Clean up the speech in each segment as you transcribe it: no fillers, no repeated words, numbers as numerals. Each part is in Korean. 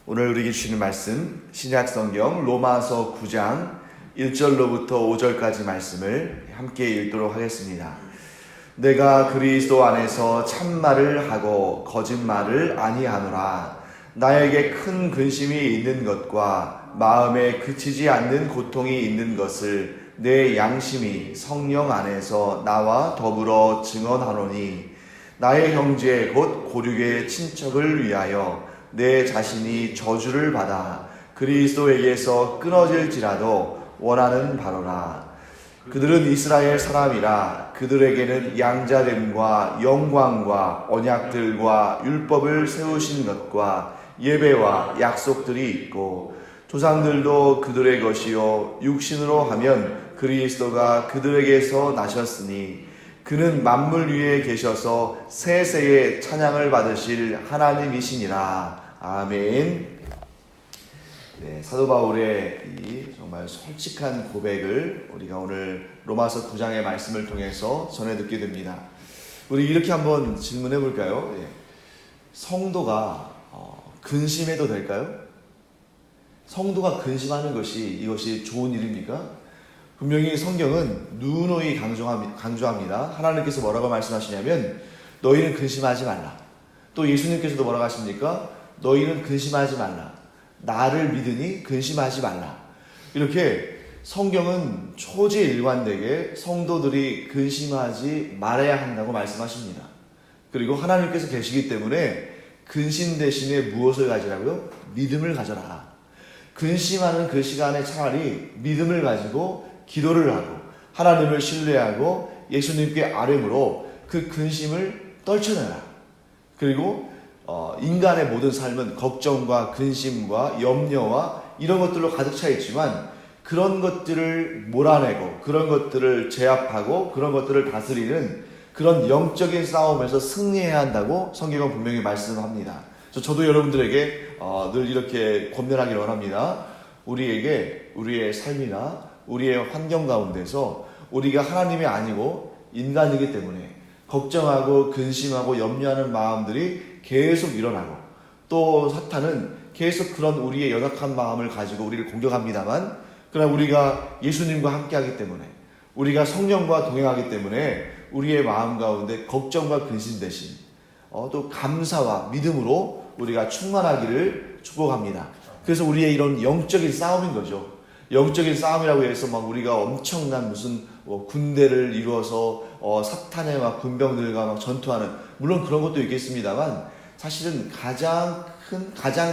오늘 우리에게 주시는 말씀 신약 성경 로마서 9장 1절로부터 5절까지 말씀을 함께 읽도록 하겠습니다. 내가 그리스도 안에서 참말을 하고 거짓말을 아니하노라. 나에게 큰 근심이 있는 것과 마음에 그치지 않는 고통이 있는 것을 내 양심이 성령 안에서 나와 더불어 증언하노니 나의 형제 곧 고륙의 친척을 위하여 내 자신이 저주를 받아 그리스도에게서 끊어질지라도 원하는 바로라. 그들은 이스라엘 사람이라. 그들에게는 양자됨과 영광과 언약들과 율법을 세우신 것과 예배와 약속들이 있고 조상들도 그들의 것이요 육신으로 하면 그리스도가 그들에게서 나셨으니 그는 만물 위에 계셔서 세세의 찬양을 받으실 하나님이시니라. 아멘. 네, 사도 바울의 이 정말 솔직한 고백을 우리가 오늘 로마서 9장의 말씀을 통해서 전해 듣게 됩니다. 우리 이렇게 한번 질문해 볼까요? 성도가 근심해도 될까요? 성도가 근심하는 이것이 좋은 일입니까? 분명히 성경은 누누이 강조합니다. 하나님께서 뭐라고 말씀하시냐면 너희는 근심하지 말라. 또 예수님께서도 뭐라고 하십니까? 너희는 근심하지 말라. 나를 믿으니 근심하지 말라. 이렇게 성경은 초지일관되게 성도들이 근심하지 말아야 한다고 말씀하십니다. 그리고 하나님께서 계시기 때문에 근심 대신에 무엇을 가지라고요? 믿음을 가져라. 근심하는 그 시간에 차라리 믿음을 가지고 기도를 하고 하나님을 신뢰하고 예수님께 아뢰므로 그 근심을 떨쳐내라. 그리고 인간의 모든 삶은 걱정과 근심과 염려와 이런 것들로 가득 차 있지만 그런 것들을 몰아내고 그런 것들을 제압하고 그런 것들을 다스리는 그런 영적인 싸움에서 승리해야 한다고 성경은 분명히 말씀합니다. 저도 여러분들에게 늘 이렇게 권면하기를 원합니다. 우리에게 우리의 삶이나 우리의 환경 가운데서 우리가 하나님이 아니고 인간이기 때문에 걱정하고 근심하고 염려하는 마음들이 계속 일어나고 또 사탄은 계속 그런 우리의 연약한 마음을 가지고 우리를 공격합니다만 그러나 우리가 예수님과 함께하기 때문에 우리가 성령과 동행하기 때문에 우리의 마음 가운데 걱정과 근심 대신 또 감사와 믿음으로 우리가 충만하기를 축복합니다. 그래서 우리의 이런 영적인 싸움인 거죠. 영적인 싸움이라고 해서 막 우리가 엄청난 무슨 군대를 이루어서 사탄의 막 군병들과 막 전투하는 물론 그런 것도 있겠습니다만 사실은 가장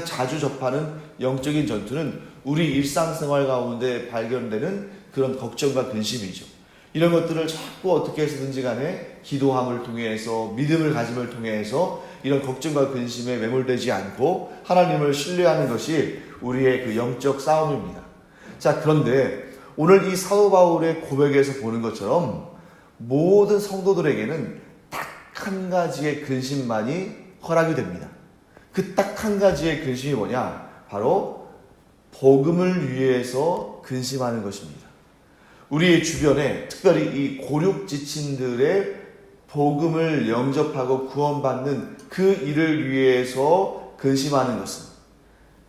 자주 접하는 영적인 전투는 우리 일상생활 가운데 발견되는 그런 걱정과 근심이죠. 이런 것들을 자꾸 어떻게 해서든지 간에 기도함을 통해서 믿음을 가짐을 통해서 이런 걱정과 근심에 매몰되지 않고 하나님을 신뢰하는 것이 우리의 그 영적 싸움입니다. 자, 그런데 오늘 이 사도 바울의 고백에서 보는 것처럼 모든 성도들에게는 딱 한 가지의 근심만이 허락이 됩니다. 그 딱 한 가지의 근심이 뭐냐? 바로 복음을 위해서 근심하는 것입니다. 우리의 주변에 특별히 이 고륙 지친들의 복음을 영접하고 구원받는 그 일을 위해서 근심하는 것은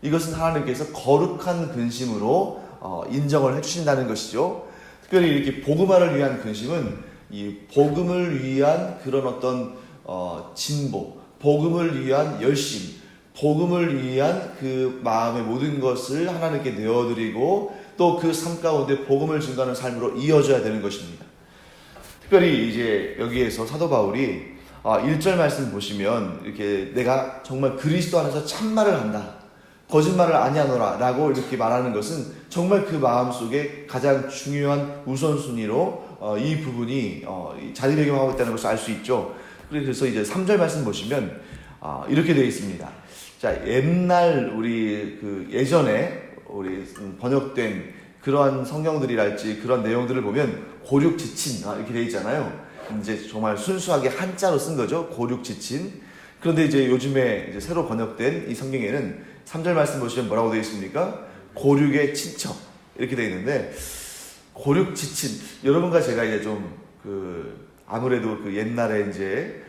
이것은 하나님께서 거룩한 근심으로 인정을 해주신다는 것이죠. 특별히 이렇게 복음화를 위한 근심은 이 복음을 위한 그런 어떤 진보, 복음을 위한 열심, 복음을 위한 그 마음의 모든 것을 하나님께 내어드리고 또 그 삶 가운데 복음을 증거하는 삶으로 이어져야 되는 것입니다. 특별히 이제 여기에서 사도 바울이 1절 말씀 보시면 이렇게 내가 정말 그리스도 안에서 참말을 한다. 거짓말을 아니하노라 라고 이렇게 말하는 것은 정말 그 마음속에 가장 중요한 우선순위로 이 부분이 자리매김하고 있다는 것을 알 수 있죠. 그래서 이제 3절 말씀 보시면 이렇게 되어 있습니다. 자, 옛날 우리 그 예전에 우리 번역된 그러한 성경들이랄지 그런 내용들을 보면 고륙지친 이렇게 되어 있잖아요. 이제 정말 순수하게 한자로 쓴 거죠. 고륙지친. 그런데 이제 요즘에 이제 새로 번역된 이 성경에는 3절 말씀 보시면 뭐라고 되어 있습니까? 고륙의 친척 이렇게 되어 있는데 고륙 지친 여러분과 제가 이제 좀 아무래도 그 옛날에 이제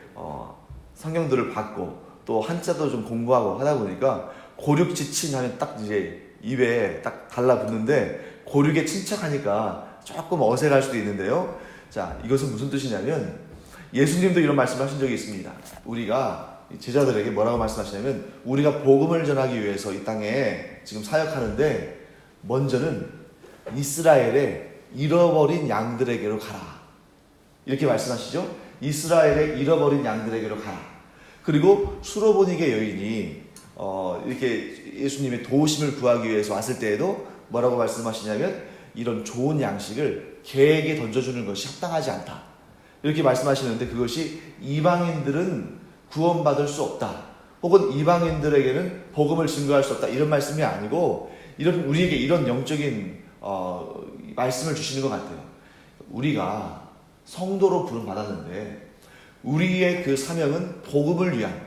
성경들을 받고 또 한자도 좀 공부하고 하다 보니까 고륙 지친 하면 딱 이제 입에 딱 달라붙는데 고륙에 침착하니까 조금 어색할 수도 있는데요. 자, 이것은 무슨 뜻이냐면 예수님도 이런 말씀을 하신 적이 있습니다. 우리가 제자들에게 뭐라고 말씀하시냐면 우리가 복음을 전하기 위해서 이 땅에 지금 사역하는데 먼저는 이스라엘의 잃어버린 양들에게로 가라. 이렇게 말씀하시죠. 이스라엘의 잃어버린 양들에게로 가라. 그리고 수로보니게 여인이 이렇게 예수님의 도우심을 구하기 위해서 왔을 때에도 뭐라고 말씀하시냐면 이런 좋은 양식을 개에게 던져주는 것이 합당하지 않다. 이렇게 말씀하시는데 그것이 이방인들은 구원받을 수 없다. 혹은 이방인들에게는 복음을 증거할 수 없다. 이런 말씀이 아니고 우리에게 이런 영적인 말씀을 주시는 것 같아요. 우리가 성도로 부름 받았는데 우리의 그 사명은 복음을 위한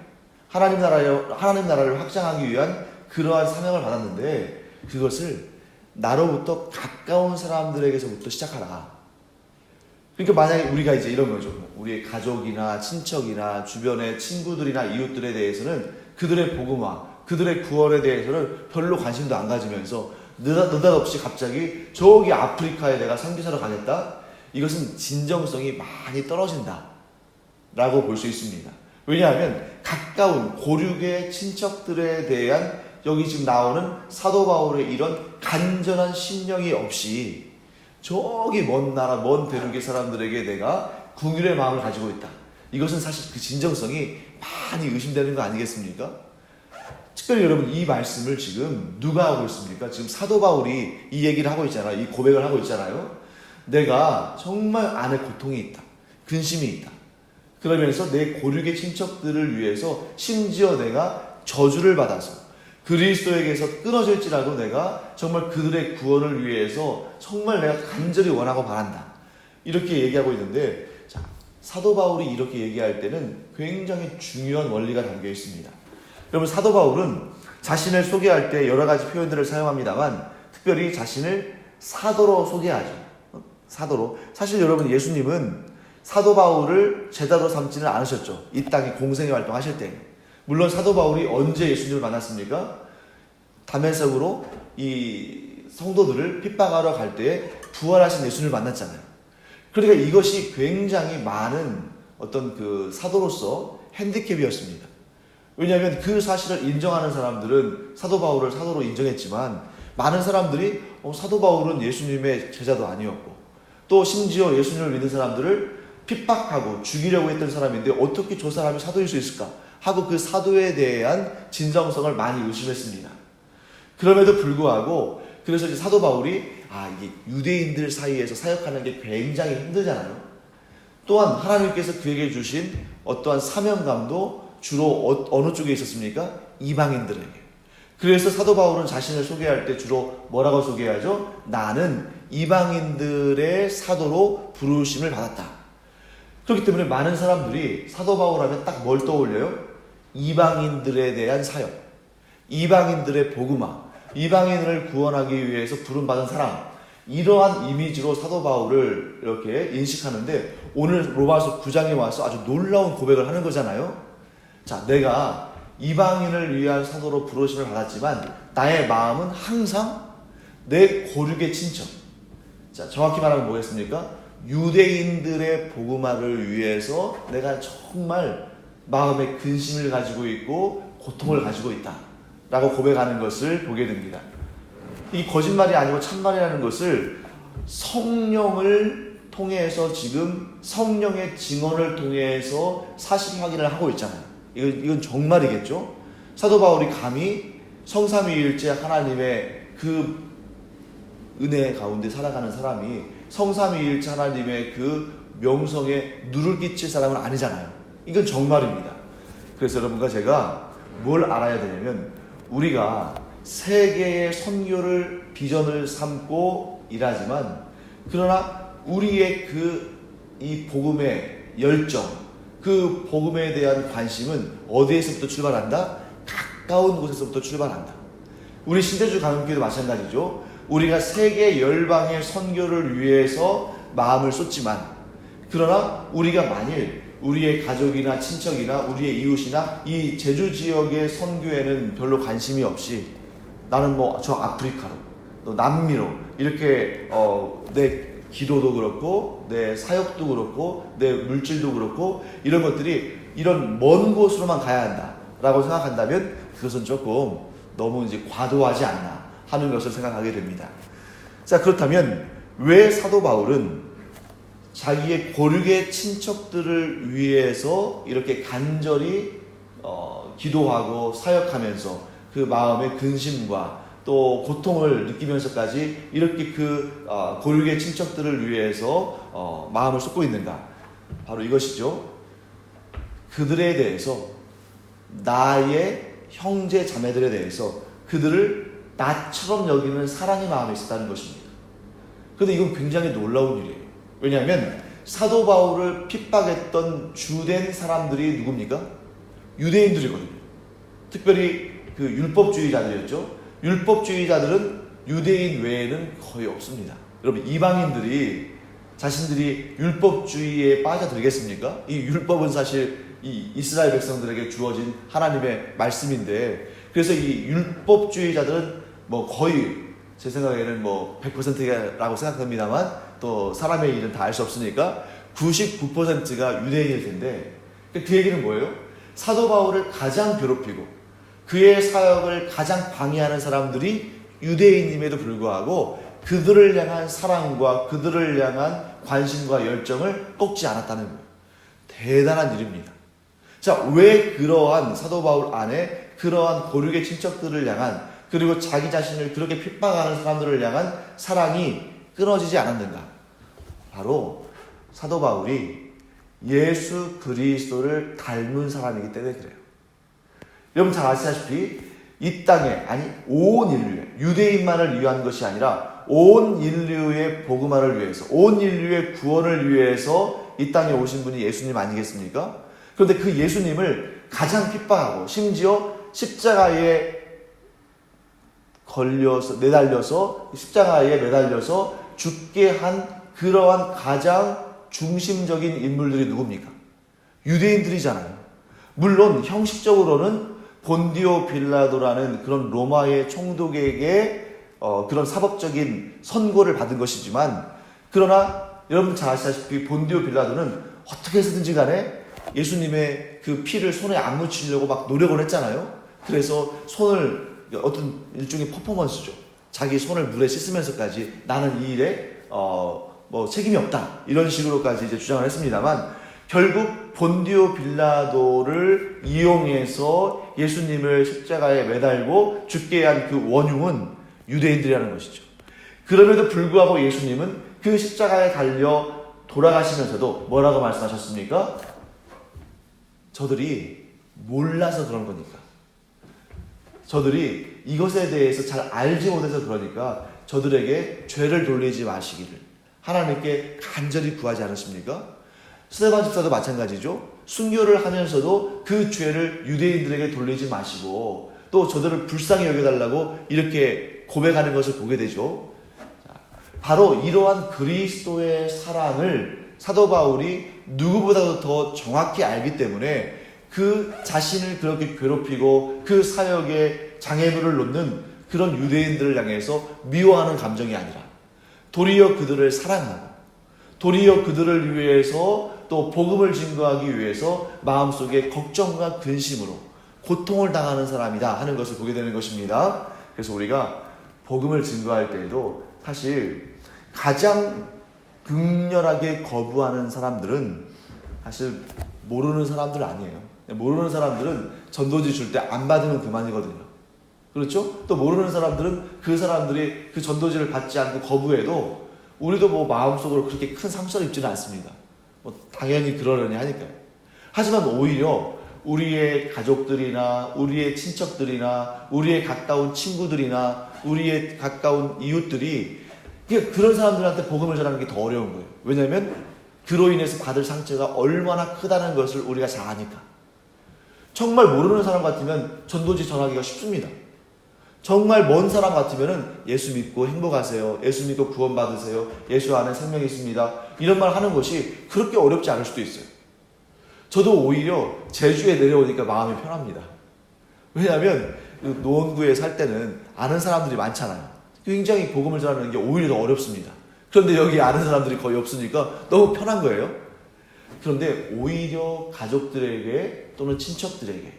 하나님 나라를 확장하기 위한 그러한 사명을 받았는데 그것을 나로부터 가까운 사람들에게서부터 시작하라. 그러니까 만약에 우리가 이제 이런 거죠. 우리의 가족이나 친척이나 주변의 친구들이나 이웃들에 대해서는 그들의 복음화, 그들의 구원에 대해서는 별로 관심도 안 가지면서 느닷없이 갑자기 저기 아프리카에 내가 선교사로 가겠다? 이것은 진정성이 많이 떨어진다 라고 볼 수 있습니다. 왜냐하면 가까운 고륙의 친척들에 대한 여기 지금 나오는 사도 바울의 이런 간절한 심령이 없이 저기 먼 나라 먼 대륙의 사람들에게 내가 긍휼의 마음을 가지고 있다. 이것은 사실 그 진정성이 많이 의심되는 거 아니겠습니까? 특별히 여러분 이 말씀을 지금 누가 하고 있습니까? 지금 사도 바울이 이 얘기를 하고 있잖아요. 이 고백을 하고 있잖아요. 내가 정말 안에 고통이 있다. 근심이 있다. 그러면서 내 고륙의 친척들을 위해서 심지어 내가 저주를 받아서 그리스도에게서 끊어질지라도 내가 정말 그들의 구원을 위해서 정말 내가 간절히 원하고 바란다. 이렇게 얘기하고 있는데 자, 사도 바울이 이렇게 얘기할 때는 굉장히 중요한 원리가 담겨 있습니다. 여러분 사도 바울은 자신을 소개할 때 여러 가지 표현들을 사용합니다만 특별히 자신을 사도로 소개하죠. 사도로. 사실 여러분 예수님은 사도 바울을 제자로 삼지는 않으셨죠. 이 땅에 공생의 활동하실 때. 물론 사도 바울이 언제 예수님을 만났습니까? 다메섹으로 이 성도들을 핍박하러 갈 때에 부활하신 예수님을 만났잖아요. 그러니까 이것이 굉장히 많은 어떤 그 사도로서 핸디캡이었습니다. 왜냐하면 그 사실을 인정하는 사람들은 사도 바울을 사도로 인정했지만 많은 사람들이 사도 바울은 예수님의 제자도 아니었고 또 심지어 예수님을 믿는 사람들을 핍박하고 죽이려고 했던 사람인데 어떻게 저 사람이 사도일 수 있을까 하고 그 사도에 대한 진정성을 많이 의심했습니다. 그럼에도 불구하고 그래서 이제 사도 바울이 이게 유대인들 사이에서 사역하는 게 굉장히 힘들잖아요. 또한 하나님께서 그에게 주신 어떠한 사명감도 주로 어느 쪽에 있었습니까? 이방인들에게. 그래서 사도 바울은 자신을 소개할 때 주로 뭐라고 소개하죠? 나는 이방인들의 사도로 부르심을 받았다. 그렇기 때문에 많은 사람들이 사도 바울 하면 딱 뭘 떠올려요? 이방인들에 대한 사역, 이방인들의 복음화, 이방인을 구원하기 위해서 부름받은 사람, 이러한 이미지로 사도 바울을 이렇게 인식하는데 오늘 로마서 9장에 와서 아주 놀라운 고백을 하는 거잖아요. 자, 내가 이방인을 위한 사도로 부르심을 받았지만 나의 마음은 항상 내 고륙의 친척. 자, 정확히 말하면 뭐겠습니까? 유대인들의 복음화를 위해서 내가 정말 마음에 근심을 가지고 있고 고통을 가지고 있다 라고 고백하는 것을 보게 됩니다. 이 거짓말이 아니고 참말이라는 것을 성령을 통해서 지금 성령의 증언을 통해서 사실 확인을 하고 있잖아요. 이건 정말이겠죠. 사도 바울이 감히 성삼위일체 하나님의 그 은혜 가운데 살아가는 사람이 성삼위일체 하나님의 그 명성에 누를 끼칠 사람은 아니잖아요. 이건 정말입니다. 그래서 여러분과 제가 뭘 알아야 되냐면 우리가 세계의 선교를 비전을 삼고 일하지만 그러나 우리의 이 복음의 열정, 그 복음에 대한 관심은 어디에서부터 출발한다? 가까운 곳에서부터 출발한다. 우리 신대주 가정교회도 마찬가지죠. 우리가 세계 열방의 선교를 위해서 마음을 쏟지만 그러나 우리가 만일 우리의 가족이나 친척이나 우리의 이웃이나 이 제주 지역의 선교에는 별로 관심이 없이 나는 뭐 저 아프리카로 또 남미로 이렇게 내 기도도 그렇고 내 사역도 그렇고 내 물질도 그렇고 이런 것들이 이런 먼 곳으로만 가야 한다라고 생각한다면 그것은 조금 너무 이제 과도하지 않나 하는 것을 생각하게 됩니다. 자, 그렇다면 왜 사도 바울은 자기의 고륙의 친척들을 위해서 이렇게 간절히 기도하고 사역하면서 그 마음의 근심과 또 고통을 느끼면서까지 이렇게 그 고륙의 친척들을 위해서 마음을 쏟고 있는가? 바로 이것이죠. 그들에 대해서, 나의 형제 자매들에 대해서 그들을 나처럼 여기는 사랑의 마음이 있었다는 것입니다. 그런데 이건 굉장히 놀라운 일이에요. 왜냐하면 사도 바울을 핍박했던 주된 사람들이 누굽니까? 유대인들이거든요. 특별히 그 율법주의자들이었죠. 율법주의자들은 유대인 외에는 거의 없습니다. 여러분, 이방인들이 자신들이 율법주의에 빠져들겠습니까? 이 율법은 사실 이 이스라엘 백성들에게 주어진 하나님의 말씀인데, 그래서 이 율법주의자들은 뭐 거의 제 생각에는 뭐 100%라고 생각합니다만 또 사람의 일은 다 알 수 없으니까 99%가 유대인일 텐데, 그 얘기는 뭐예요? 사도 바울을 가장 괴롭히고 그의 사역을 가장 방해하는 사람들이 유대인임에도 불구하고 그들을 향한 사랑과 그들을 향한 관심과 열정을 꺾지 않았다는 거예요. 대단한 일입니다. 자, 왜 그러한 사도 바울 안에 그러한 고륙의 친척들을 향한, 그리고 자기 자신을 그렇게 핍박하는 사람들을 향한 사랑이 끊어지지 않았는가? 바로 사도 바울이 예수 그리스도를 닮은 사람이기 때문에 그래요. 여러분 잘 아시다시피 이 땅에, 아니 온 인류에, 유대인만을 위한 것이 아니라 온 인류의 복음화를 위해서, 온 인류의 구원을 위해서 이 땅에 오신 분이 예수님 아니겠습니까? 그런데 그 예수님을 가장 핍박하고 심지어 십자가에 내달려서 십자가에 매달려서 죽게 한 그러한 가장 중심적인 인물들이 누굽니까? 유대인들이잖아요. 물론 형식적으로는 본디오 빌라도라는 그런 로마의 총독에게 그런 사법적인 선고를 받은 것이지만, 그러나 여러분 잘 아시다시피 본디오 빌라도는 어떻게 해서든지 간에 예수님의 그 피를 손에 안 묻히려고 막 노력을 했잖아요. 그래서 손을, 어떤 일종의 퍼포먼스죠. 자기 손을 물에 씻으면서까지 나는 이 일에 뭐 책임이 없다, 이런 식으로까지 이제 주장을 했습니다만, 결국 본디오 빌라도를 이용해서 예수님을 십자가에 매달고 죽게 한 그 원흉은 유대인들이라는 것이죠. 그럼에도 불구하고 예수님은 그 십자가에 달려 돌아가시면서도 뭐라고 말씀하셨습니까? 저들이 몰라서 그런 거니까, 저들이 이것에 대해서 잘 알지 못해서 그러니까 저들에게 죄를 돌리지 마시기를 하나님께 간절히 구하지 않으십니까? 스데반 집사도 마찬가지죠. 순교를 하면서도 그 죄를 유대인들에게 돌리지 마시고 또 저들을 불쌍히 여겨달라고 이렇게 고백하는 것을 보게 되죠. 바로 이러한 그리스도의 사랑을 사도 바울이 누구보다도 더 정확히 알기 때문에 그 자신을 그렇게 괴롭히고 그 사역에 장애물을 놓는 그런 유대인들을 향해서 미워하는 감정이 아니라 도리어 그들을 사랑하고 도리어 그들을 위해서 또 복음을 증거하기 위해서 마음속에 걱정과 근심으로 고통을 당하는 사람이다 하는 것을 보게 되는 것입니다. 그래서 우리가 복음을 증거할 때에도 사실 가장 극렬하게 거부하는 사람들은 사실 모르는 사람들 아니에요. 모르는 사람들은 전도지 줄 때 안 받으면 그만이거든요. 그렇죠? 또 모르는 사람들은 그 사람들이 그 전도지를 받지 않고 거부해도 우리도 뭐 마음속으로 그렇게 큰 상처를 입지는 않습니다. 뭐 당연히 그러려니 하니까요. 하지만 오히려 우리의 가족들이나 우리의 친척들이나 우리의 가까운 친구들이나 우리의 가까운 이웃들이 그런 사람들한테 복음을 전하는 게 더 어려운 거예요. 왜냐하면 그로 인해서 받을 상처가 얼마나 크다는 것을 우리가 잘 아니까. 정말 모르는 사람 같으면 전도지 전하기가 쉽습니다. 정말 먼 사람 같으면 예수 믿고 행복하세요, 예수 믿고 구원 받으세요, 예수 안에 생명이 있습니다, 이런 말 하는 것이 그렇게 어렵지 않을 수도 있어요. 저도 오히려 제주에 내려오니까 마음이 편합니다. 왜냐하면 노원구에 살 때는 아는 사람들이 많잖아요. 굉장히 복음을 전하는 게 오히려 더 어렵습니다. 그런데 여기 아는 사람들이 거의 없으니까 너무 편한 거예요. 그런데 오히려 가족들에게 또는 친척들에게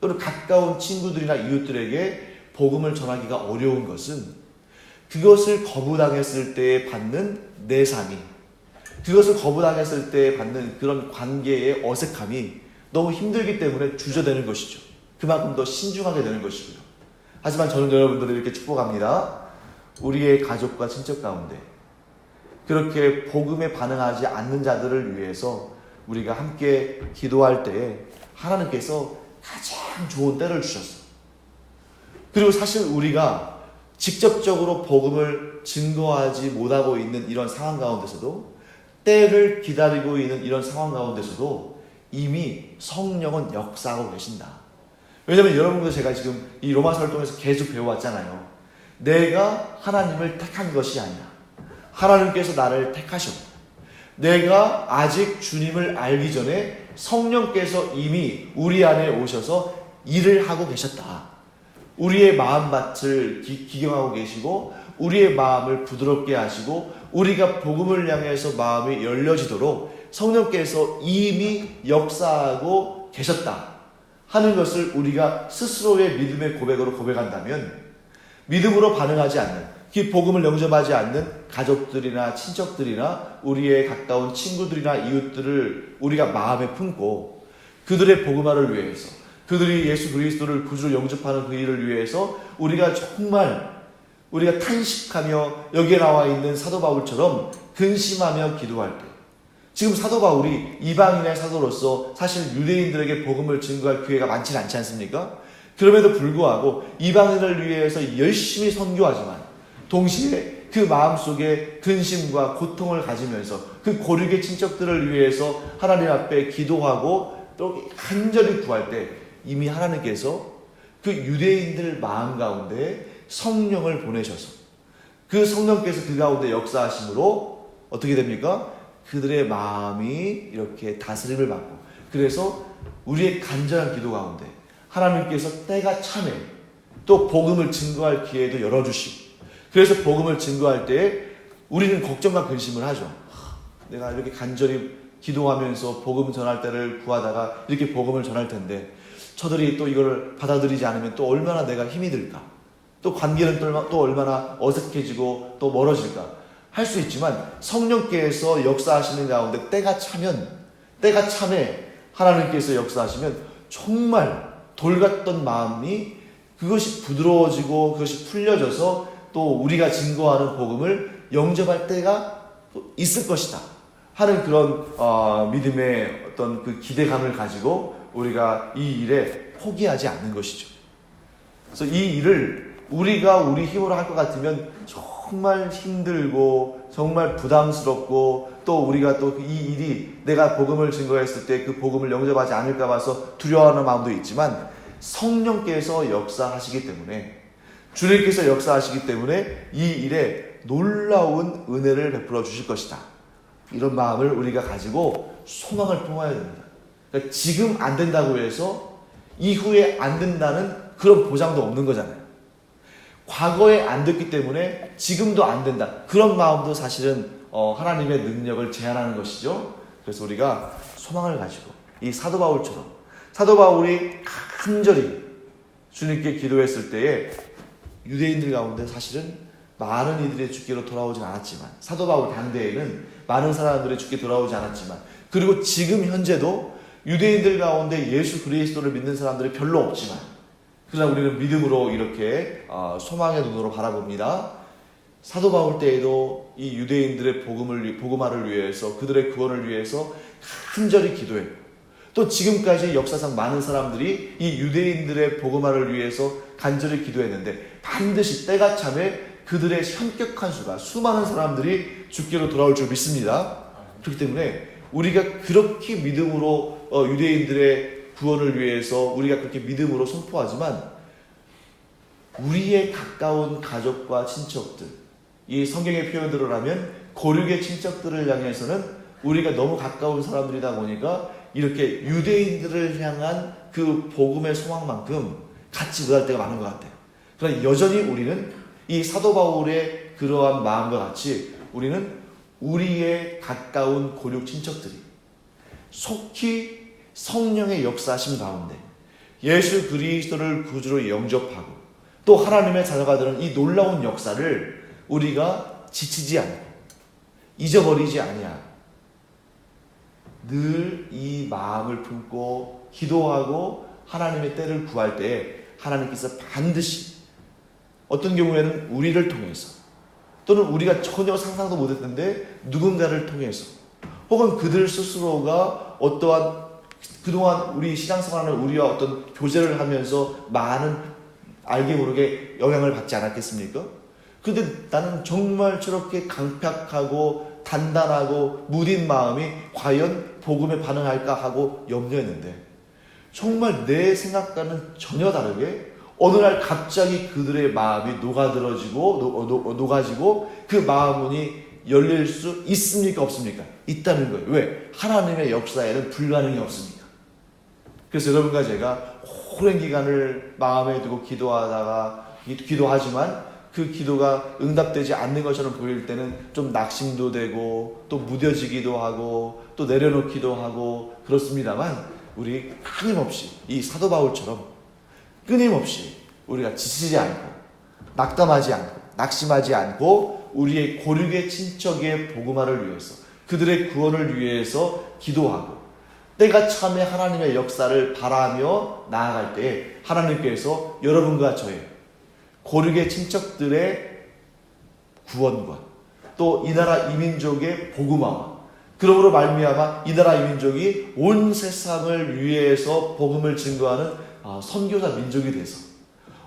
또는 가까운 친구들이나 이웃들에게 복음을 전하기가 어려운 것은 그것을 거부당했을 때 받는 내상이, 그것을 거부당했을 때 받는 그런 관계의 어색함이 너무 힘들기 때문에 주저되는 것이죠. 그만큼 더 신중하게 되는 것이고요. 하지만 저는 여러분들을 이렇게 축복합니다. 우리의 가족과 친척 가운데 그렇게 복음에 반응하지 않는 자들을 위해서 우리가 함께 기도할 때에 하나님께서 가장 좋은 때를 주셨어요. 그리고 사실 우리가 직접적으로 복음을 증거하지 못하고 있는 이런 상황 가운데서도, 때를 기다리고 있는 이런 상황 가운데서도 이미 성령은 역사하고 계신다. 왜냐하면 여러분도 제가 지금 이 로마서를 통해서 계속 배워왔잖아요. 내가 하나님을 택한 것이 아니라 하나님께서 나를 택하셨고, 내가 아직 주님을 알기 전에 성령께서 이미 우리 안에 오셔서 일을 하고 계셨다. 우리의 마음밭을 기경하고 계시고 우리의 마음을 부드럽게 하시고 우리가 복음을 향해서 마음이 열려지도록 성령께서 이미 역사하고 계셨다 하는 것을 우리가 스스로의 믿음의 고백으로 고백한다면, 믿음으로 반응하지 않는, 그 복음을 영접하지 않는 가족들이나 친척들이나 우리의 가까운 친구들이나 이웃들을 우리가 마음에 품고 그들의 복음화를 위해서, 그들이 예수 그리스도를 구주로 영접하는 그 일을 위해서 우리가 정말 우리가 탄식하며 여기에 나와 있는 사도 바울처럼 근심하며 기도할 때, 지금 사도 바울이 이방인의 사도로서 사실 유대인들에게 복음을 증거할 기회가 많지는 않지 않습니까? 그럼에도 불구하고 이방인을 위해서 열심히 선교하지만 동시에 그 마음속에 근심과 고통을 가지면서 그 고륙의 친척들을 위해서 하나님 앞에 기도하고 또 간절히 구할 때 이미 하나님께서 그 유대인들 마음 가운데 성령을 보내셔서 그 성령께서 그 가운데 역사하심으로 어떻게 됩니까? 그들의 마음이 이렇게 다스림을 받고, 그래서 우리의 간절한 기도 가운데 하나님께서 때가 차면 또 복음을 증거할 기회도 열어주시고, 그래서 복음을 증거할 때 우리는 걱정과 근심을 하죠. 내가 이렇게 간절히 기도하면서 복음 전할 때를 구하다가 이렇게 복음을 전할 텐데 저들이 또 이걸 받아들이지 않으면 또 얼마나 내가 힘이 들까, 또 관계는 또 얼마나 어색해지고 또 멀어질까 할 수 있지만, 성령께서 역사하시는 가운데 때가 참에 하나님께서 역사하시면 정말 돌같던 마음이 그것이 부드러워지고 그것이 풀려져서 또 우리가 증거하는 복음을 영접할 때가 있을 것이다 하는 그런 믿음의 어떤 그 기대감을 가지고 우리가 이 일에 포기하지 않는 것이죠. 그래서 이 일을 우리가 우리 힘으로 할 것 같으면 정말 힘들고 정말 부담스럽고, 또 우리가 또 이 일이 내가 복음을 증거했을 때 그 복음을 영접하지 않을까 봐서 두려워하는 마음도 있지만, 성령께서 역사하시기 때문에, 주님께서 역사하시기 때문에 이 일에 놀라운 은혜를 베풀어 주실 것이다, 이런 마음을 우리가 가지고 소망을 품어야 됩니다. 그러니까 지금 안 된다고 해서 이후에 안 된다는 그런 보장도 없는 거잖아요. 과거에 안 됐기 때문에 지금도 안 된다, 그런 마음도 사실은 하나님의 능력을 제한하는 것이죠. 그래서 우리가 소망을 가지고 이 사도 바울처럼, 사도 바울이 간절히 주님께 기도했을 때에 유대인들 가운데 사실은 많은 이들의 죽기로 돌아오진 않았지만, 사도 바울 당대에는 많은 사람들의 죽기 돌아오지 않았지만, 그리고 지금 현재도 유대인들 가운데 예수 그리스도를 믿는 사람들이 별로 없지만, 그러나 우리는 믿음으로 이렇게 소망의 눈으로 바라봅니다. 사도 바울 때에도 이 유대인들의 복음화를 위해서, 그들의 구원을 위해서 간절히 기도했고, 또 지금까지 역사상 많은 사람들이 이 유대인들의 복음화를 위해서 간절히 기도했는데 반드시 때가 참에 그들의 현격한 수가, 수많은 사람들이 죽기로 돌아올 줄 믿습니다. 그렇기 때문에 우리가 그렇게 믿음으로 유대인들의 구원을 위해서 우리가 그렇게 믿음으로 선포하지만, 우리의 가까운 가족과 친척들, 이 성경의 표현대로라면 고륙의 친척들을 향해서는 우리가 너무 가까운 사람들이다 보니까 이렇게 유대인들을 향한 그 복음의 소망만큼 갖지 못할 때가 많은 것 같아요. 그러나 여전히 우리는 이 사도 바울의 그러한 마음과 같이 우리는 우리의 가까운 고륙 친척들이 속히 성령의 역사하심 가운데 예수 그리스도를 구주로 영접하고 또 하나님의 자녀가 되는 이 놀라운 역사를 우리가 지치지 않고 잊어버리지 아니하고 늘 이 마음을 품고 기도하고 하나님의 때를 구할 때에 하나님께서 반드시 어떤 경우에는 우리를 통해서 또는 우리가 전혀 상상도 못했는데 누군가를 통해서 혹은 그들 스스로가 어떠한 그동안 우리 신앙생활을 우리와 어떤 교제를 하면서 많은 알게 모르게 영향을 받지 않았겠습니까? 근데 나는 정말 저렇게 강팍하고 단단하고 무딘 마음이 과연 복음에 반응할까 하고 염려했는데 정말 내 생각과는 전혀 다르게 어느 날 갑자기 그들의 마음이 녹아지고 그 마음문이 열릴 수 있습니까? 없습니까? 있다는 거예요. 왜? 하나님의 역사에는 불가능이 없습니다. 그래서 여러분과 제가 오랜 기간을 마음에 두고 기도하지만 그 기도가 응답되지 않는 것처럼 보일 때는 좀 낙심도 되고 또 무뎌지기도 하고 또 내려놓기도 하고 그렇습니다만 우리 끊임없이 이 사도 바울처럼 끊임없이 우리가 지치지 않고 낙담하지 않고 낙심하지 않고 우리의 고륙의 친척의 복음화를 위해서 그들의 구원을 위해서 기도하고 때가 참에 하나님의 역사를 바라며 나아갈 때 하나님께서 여러분과 저의 고륙의 친척들의 구원과 또 이 나라 이민족의 복음화와 그러므로 말미암아 이 나라 이민족이 온 세상을 위해서 복음을 증거하는 선교사 민족이 돼서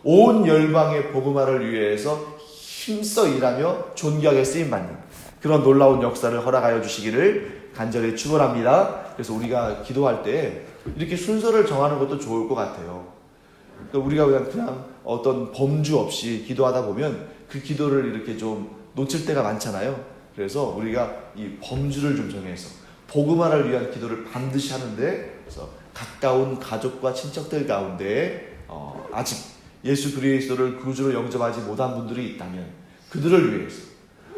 온 열방의 복음화를 위해서 힘써 일하며 존귀하게 쓰임받는 그런 놀라운 역사를 허락하여 주시기를 간절히 축원합니다. 그래서 우리가 기도할 때 이렇게 순서를 정하는 것도 좋을 것 같아요. 우리가 그냥 어떤 범주 없이 기도하다 보면 그 기도를 이렇게 좀 놓칠 때가 많잖아요. 그래서 우리가 이 범주를 좀 정해서 복음화를 위한 기도를 반드시 하는데 그래서 가까운 가족과 친척들 가운데 아직 예수 그리스도를 구주로 영접하지 못한 분들이 있다면 그들을 위해서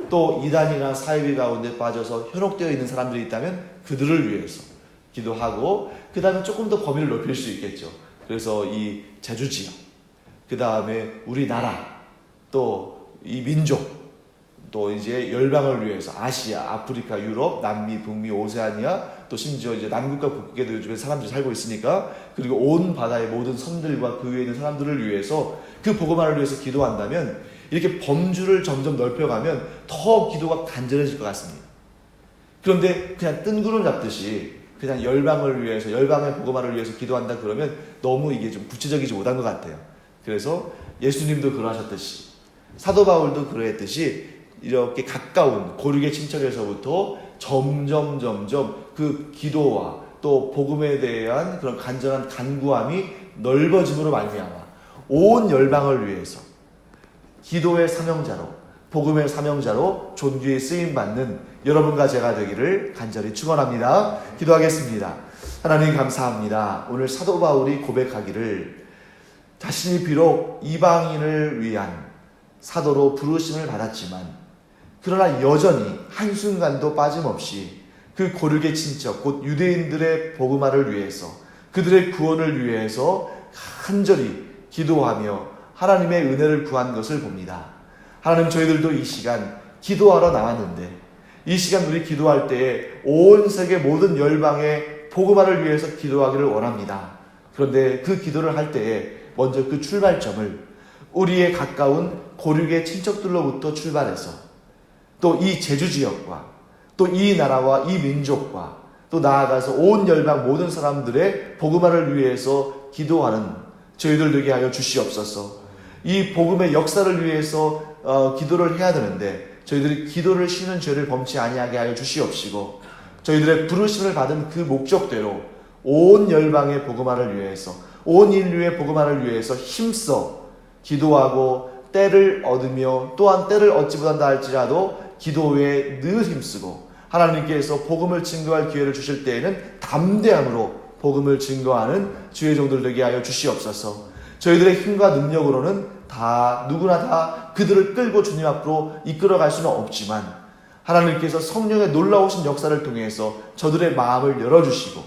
또 이단이나 사이비 가운데 빠져서 현혹되어 있는 사람들이 있다면 그들을 위해서 기도하고 그 다음에 조금 더 범위를 높일 수 있겠죠. 그래서 이 제주 지역, 그 다음에 우리나라, 또 이 민족, 또 이제 열방을 위해서 아시아, 아프리카, 유럽, 남미, 북미, 오세아니아, 또 심지어 이제 남극과 북극에도 요즘에 사람들이 살고 있으니까 그리고 온 바다의 모든 섬들과 그 위에 있는 사람들을 위해서 그 복음화를 위해서 기도한다면 이렇게 범주를 점점 넓혀가면 더 기도가 간절해질 것 같습니다. 그런데 그냥 뜬구름 잡듯이 그냥 열방을 위해서 열방의 복음화를 위해서 기도한다 그러면 너무 이게 좀 구체적이지 못한 것 같아요. 그래서 예수님도 그러하셨듯이 사도 바울도 그러했듯이 이렇게 가까운 고륙의 친척에서부터 점점 그 기도와 또 복음에 대한 그런 간절한 간구함이 넓어짐으로 말미암아 온 열방을 위해서 기도의 사명자로 복음의 사명자로 존귀히 쓰임받는 여러분과 제가 되기를 간절히 축원합니다. 기도하겠습니다. 하나님 감사합니다. 오늘 사도 바울이 고백하기를 자신이 비록 이방인을 위한 사도로 부르심을 받았지만 그러나 여전히 한순간도 빠짐없이 그 고륙의 친척 곧 유대인들의 복음화를 위해서 그들의 구원을 위해서 간절히 기도하며 하나님의 은혜를 구한 것을 봅니다. 하나님 저희들도 이 시간 기도하러 나왔는데 이 시간 우리 기도할 때에 온 세계 모든 열방의 복음화를 위해서 기도하기를 원합니다. 그런데 그 기도를 할 때에 먼저 그 출발점을 우리의 가까운 고륙의 친척들로부터 출발해서 또 이 제주 지역과 또 이 나라와 이 민족과 또 나아가서 온 열방 모든 사람들의 복음화를 위해서 기도하는 저희들 되게 하여 주시옵소서. 이 복음의 역사를 위해서 기도를 해야 되는데 저희들이 기도를 쉬는 죄를 범치 아니하게 하여 주시옵시고 저희들의 부르심을 받은 그 목적대로 온 열방의 복음화를 위해서 온 인류의 복음화를 위해서 힘써 기도하고 때를 얻으며 또한 때를 얻지 못한다 할지라도 기도에 늘 힘쓰고 하나님께서 복음을 증거할 기회를 주실 때에는 담대함으로 복음을 증거하는 주의 종들 되게 하여 주시옵소서. 저희들의 힘과 능력으로는 누구나 다 그들을 끌고 주님 앞으로 이끌어갈 수는 없지만 하나님께서 성령의 놀라우신 역사를 통해서 저들의 마음을 열어주시고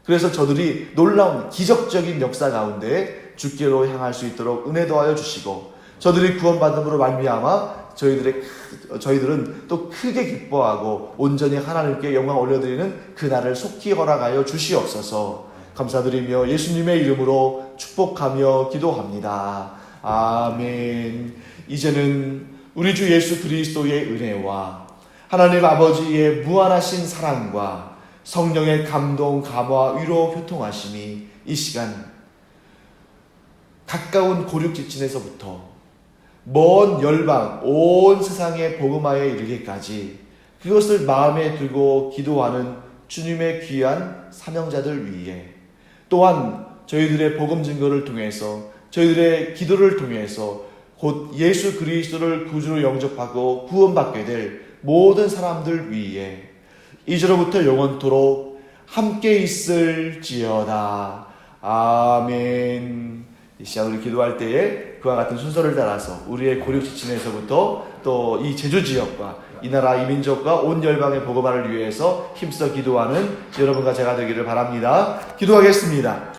그래서 저들이 놀라운 기적적인 역사 가운데 주께로 향할 수 있도록 은혜 더하여 주시고 저들이 구원받음으로 말미암아 저희들은 또 크게 기뻐하고 온전히 하나님께 영광 올려드리는 그날을 속히 허락하여 주시옵소서. 감사드리며 예수님의 이름으로 축복하며 기도합니다. 아멘. 이제는 우리 주 예수 그리스도의 은혜와 하나님 아버지의 무한하신 사랑과 성령의 감동, 감화, 위로, 교통하심이 이 시간 가까운 고륙지친에서부터 먼 열방, 온 세상의 복음화에 이르기까지 그것을 마음에 두고 기도하는 주님의 귀한 사명자들 위해 또한 저희들의 복음 증거를 통해서 저희들의 기도를 통해서 곧 예수 그리스도를 구주로 영접하고 구원받게 될 모든 사람들 위해 이제로부터 영원토록 함께 있을지어다. 아멘. 이 시간 우리 기도할 때에 그와 같은 순서를 따라서 우리의 고륙지친에서부터 또 이 제주지역과 이 나라 이 민족과 온 열방의 복음화를 위해서 힘써 기도하는 여러분과 제가 되기를 바랍니다. 기도하겠습니다.